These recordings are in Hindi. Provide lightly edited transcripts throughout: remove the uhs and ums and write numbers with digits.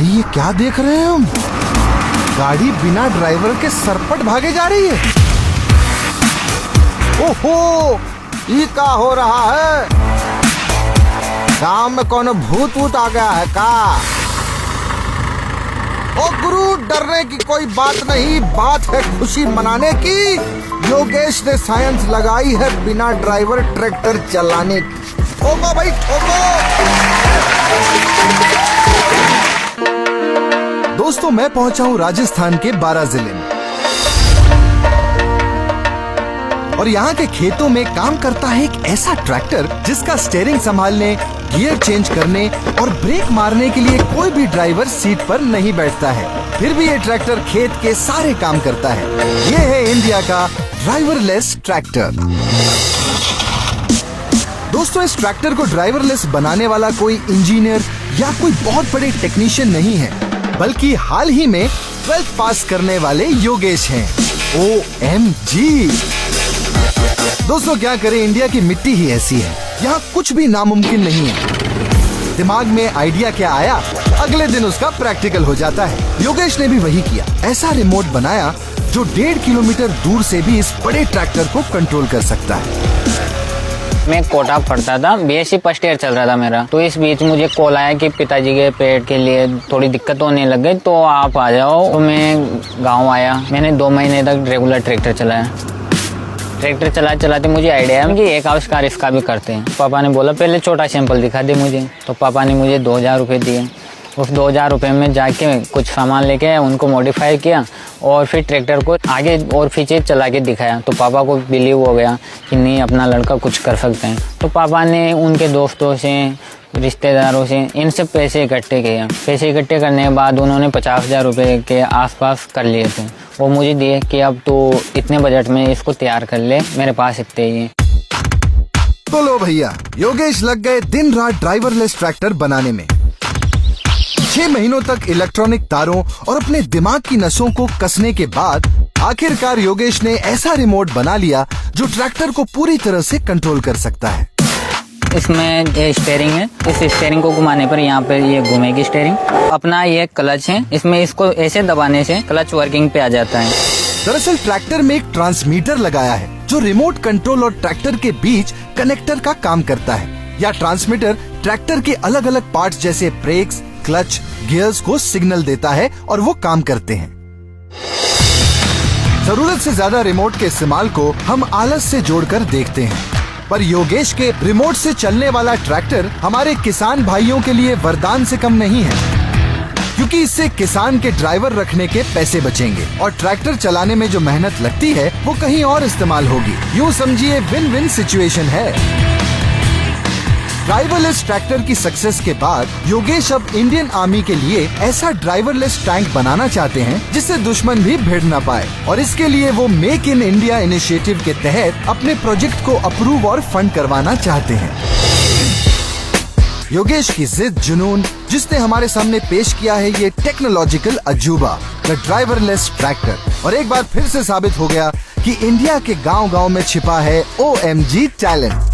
भाई ये क्या देख रहे हैं हम? गाड़ी बिना ड्राइवर के सरपट भागे जा रही है। ओहो, ये क्या हो रहा है? गांव में कौन भूत वूत आ गया है का? ओ गुरु, डरने की कोई बात नहीं, बात है खुशी मनाने की। योगेश ने साइंस लगाई है बिना ड्राइवर ट्रैक्टर चलाने की। ठोको भाई ठोको। दोस्तों, मैं पहुंचा हूं राजस्थान के बारां जिले में और यहाँ के खेतों में काम करता है एक ऐसा ट्रैक्टर जिसका स्टीयरिंग संभालने, गियर चेंज करने और ब्रेक मारने के लिए कोई भी ड्राइवर सीट पर नहीं बैठता है। फिर भी ये ट्रैक्टर खेत के सारे काम करता है। ये है इंडिया का ड्राइवरलेस ट्रैक्टर। दोस्तों, इस ट्रैक्टर को ड्राइवरलेस बनाने वाला कोई इंजीनियर या कोई बहुत बड़े टेक्नीशियन नहीं है, बल्कि हाल ही में 12th पास करने वाले योगेश हैं। OMG! दोस्तों, क्या करें, इंडिया की मिट्टी ही ऐसी है, यहाँ कुछ भी नामुमकिन नहीं है। दिमाग में आइडिया क्या आया, अगले दिन उसका प्रैक्टिकल हो जाता है। योगेश ने भी वही किया। ऐसा रिमोट बनाया जो 1.5 किलोमीटर दूर से भी इस बड़े ट्रैक्टर को कंट्रोल कर सकता है। मैं कोटा पढ़ता था, BSc फर्स्ट ईयर चल रहा था मेरा। तो इस बीच मुझे कॉल आया कि पिताजी के पेट के लिए थोड़ी दिक्कत होने लग गई, तो आप आ जाओ। तो मैं गांव आया। मैंने 2 महीने तक रेगुलर ट्रैक्टर चलाया। ट्रैक्टर चलाते मुझे आइडिया है कि एक आविष्कार इसका भी करते हैं। पापा ने बोला पहले छोटा सैंपल दिखा दे मुझे। तो पापा ने मुझे 2000 रुपये दिए। उस 2000 रुपये में जाके कुछ सामान लेके आया, उनको मॉडिफाई किया और फिर ट्रैक्टर को आगे और पीछे चला के दिखाया। तो पापा को बिलीव हो गया कि नहीं, अपना लड़का कुछ कर सकते हैं। तो पापा ने उनके दोस्तों से, रिश्तेदारों से, इनसे पैसे इकट्ठे किए। पैसे इकट्ठे करने के बाद उन्होंने 50,000 रुपये के आसपास कर लिए थे। वो मुझे दिए कि अब तो इतने बजट में इसको तैयार कर ले, मेरे पास इतने ही। तो लो भैया, योगेश लग गए दिन रात ड्राइवरलेस ट्रैक्टर बनाने में। 6 महीनों तक इलेक्ट्रॉनिक तारों और अपने दिमाग की नसों को कसने के बाद आखिरकार योगेश ने ऐसा रिमोट बना लिया जो ट्रैक्टर को पूरी तरह से कंट्रोल कर सकता है। इसमें ये स्टीयरिंग है। इस स्टीयरिंग को घुमाने पर यहाँ पे ये घूमेगी स्टीयरिंग। अपना ये क्लच है, इसमें इसको ऐसे दबाने से क्लच वर्किंग पे आ जाता है। दरअसल ट्रैक्टर में एक ट्रांसमीटर लगाया है जो रिमोट कंट्रोल और ट्रैक्टर के बीच कनेक्टर का काम करता है। या ट्रांसमीटर ट्रैक्टर के अलग अलग पार्ट्स जैसे ब्रेक्स, क्लच, गियर्स को सिग्नल देता है और वो काम करते हैं। जरूरत से ज्यादा रिमोट के इस्तेमाल को हम आलस से जोड़कर देखते हैं, पर योगेश के रिमोट से चलने वाला ट्रैक्टर हमारे किसान भाइयों के लिए वरदान से कम नहीं है, क्योंकि इससे किसान के ड्राइवर रखने के पैसे बचेंगे और ट्रैक्टर चलाने में जो मेहनत लगती है वो कहीं और इस्तेमाल होगी। यूँ समझिए विन विन सिचुएशन है। ड्राइवरलेस ट्रैक्टर की सक्सेस के बाद योगेश अब इंडियन आर्मी के लिए ऐसा ड्राइवरलेस टैंक बनाना चाहते हैं जिससे दुश्मन भी भिड़ न पाए, और इसके लिए वो मेक इन इंडिया इनिशिएटिव के तहत अपने प्रोजेक्ट को अप्रूव और फंड करवाना चाहते हैं। योगेश की जिद, जुनून, जिसने हमारे सामने पेश किया है ये टेक्नोलॉजिकल अजूबा, द ड्राइवरलेस ट्रैक्टर, और एक बार फिर से साबित हो गया कि इंडिया के गांव-गांव में छिपा है OMG टैलेंट।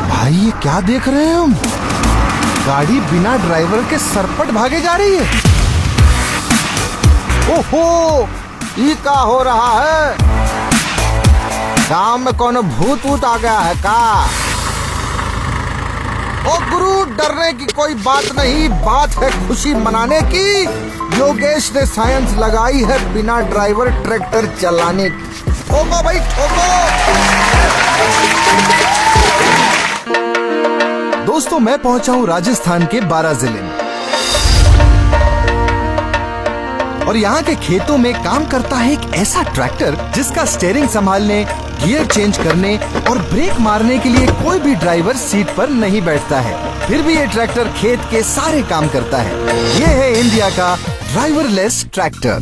भाई ये क्या देख रहे हैं हम? गाड़ी बिना ड्राइवर के सरपट भागे जा रही है। ओहो, ये क्या हो रहा है? गांव में कौन भूत वूत आ गया है का? ओ गुरु, डरने की कोई बात नहीं, बात है खुशी मनाने की। योगेश ने साइंस लगाई है बिना ड्राइवर ट्रैक्टर चलाने की। ठोको भाई ठोको। दोस्तों, मैं पहुंचा हूं राजस्थान के बारां जिले में और यहाँ के खेतों में काम करता है एक ऐसा ट्रैक्टर जिसका स्टीयरिंग संभालने, गियर चेंज करने और ब्रेक मारने के लिए कोई भी ड्राइवर सीट पर नहीं बैठता है। फिर भी ये ट्रैक्टर खेत के सारे काम करता है। ये है इंडिया का ड्राइवरलेस ट्रैक्टर।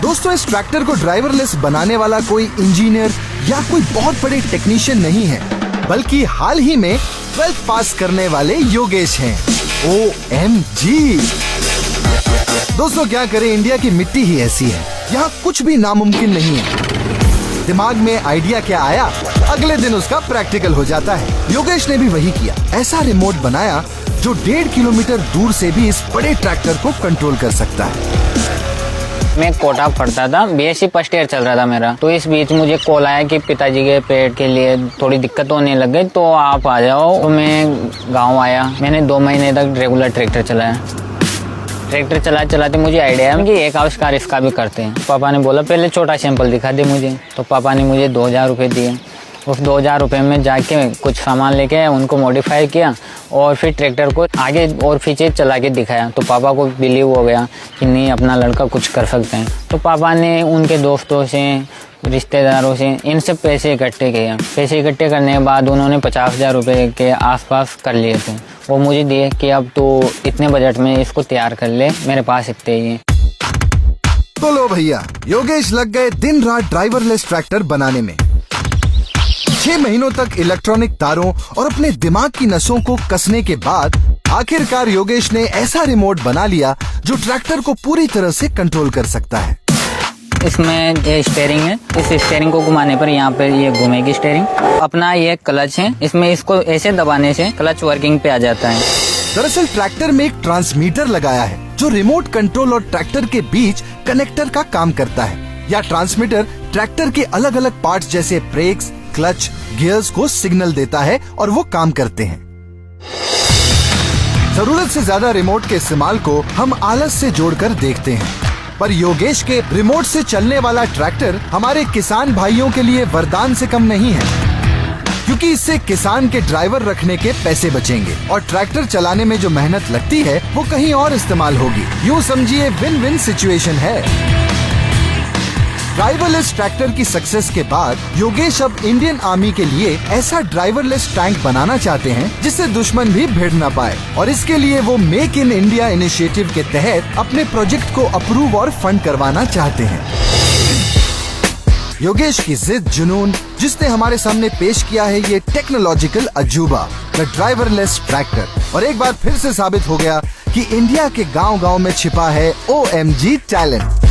दोस्तों, इस ट्रैक्टर को ड्राइवरलेस बनाने वाला कोई इंजीनियर या कोई बहुत बड़े टेक्नीशियन नहीं है, बल्कि हाल ही में 12th पास करने वाले योगेश हैं। OMG! दोस्तों क्या करें, इंडिया की मिट्टी ही ऐसी है, यहाँ कुछ भी नामुमकिन नहीं है। दिमाग में आइडिया क्या आया, अगले दिन उसका प्रैक्टिकल हो जाता है। योगेश ने भी वही किया। ऐसा रिमोट बनाया जो 1.5 किलोमीटर दूर से भी इस बड़े ट्रैक्टर को कंट्रोल कर सकता है। मैं कोटा पढ़ता था, BSc फर्स्ट ईयर चल रहा था मेरा। तो इस बीच मुझे कॉल आया कि पिताजी के पेट के लिए थोड़ी दिक्कत होने लग गई, तो आप आ जाओ। तो मैं गांव आया। मैंने 2 महीने तक रेगुलर ट्रैक्टर चलाया। ट्रैक्टर चलाते मुझे आइडिया है कि एक आविष्कार इसका भी करते हैं। पापा ने बोला पहले छोटा सैंपल दिखा दे मुझे। तो पापा ने मुझे 2000 रुपये दिए। उस 2000 रुपये में जाके कुछ सामान लेके आया, उनको मॉडिफाई किया और फिर ट्रैक्टर को आगे और पीछे चला के दिखाया। तो पापा को बिलीव हो गया कि नहीं, अपना लड़का कुछ कर सकते हैं। तो पापा ने उनके दोस्तों से, रिश्तेदारों से, इनसे पैसे इकट्ठे किए। पैसे इकट्ठे करने के बाद उन्होंने 50,000 रुपये के आसपास कर लिए थे। वो मुझे दिए कि अब तो इतने बजट में इसको तैयार कर ले, मेरे पास इतने ही है। तो लो भैया, योगेश लग गए दिन रात ड्राइवरलेस ट्रैक्टर बनाने में। 6 महीनों तक इलेक्ट्रॉनिक तारों और अपने दिमाग की नसों को कसने के बाद आखिरकार योगेश ने ऐसा रिमोट बना लिया जो ट्रैक्टर को पूरी तरह से कंट्रोल कर सकता है। इसमें ये स्टीयरिंग है। इस स्टीयरिंग को घुमाने पर यहाँ पे ये घूमेगी स्टीयरिंग। अपना ये क्लच है, इसमें इसको ऐसे दबाने से क्लच वर्किंग पे आ जाता है। दरअसल ट्रैक्टर में एक ट्रांसमीटर लगाया है जो रिमोट कंट्रोल और ट्रैक्टर के बीच कनेक्टर का काम करता है। यह ट्रांसमीटर ट्रैक्टर के अलग अलग पार्ट्स जैसे ब्रेक्स, क्लच, गियर्स को सिग्नल देता है और वो काम करते हैं। जरूरत से ज्यादा रिमोट के इस्तेमाल को हम आलस से जोड़कर देखते हैं, पर योगेश के रिमोट से चलने वाला ट्रैक्टर हमारे किसान भाइयों के लिए वरदान से कम नहीं है, क्योंकि इससे किसान के ड्राइवर रखने के पैसे बचेंगे और ट्रैक्टर चलाने में जो मेहनत लगती है वो कहीं और इस्तेमाल होगी। यूँ समझिए विन विन सिचुएशन है। ड्राइवरलेस ट्रैक्टर की सक्सेस के बाद योगेश अब इंडियन आर्मी के लिए ऐसा ड्राइवरलेस टैंक बनाना चाहते हैं जिससे दुश्मन भी भिड़ न पाए, और इसके लिए वो मेक इन इंडिया इनिशिएटिव के तहत अपने प्रोजेक्ट को अप्रूव और फंड करवाना चाहते हैं। योगेश की जिद, जुनून, जिसने हमारे सामने पेश किया है ये टेक्नोलॉजिकल अजूबा, द ड्राइवरलेस ट्रैक्टर, और एक बार फिर से साबित हो गया कि इंडिया के गांव-गांव में छिपा है OMG टैलेंट।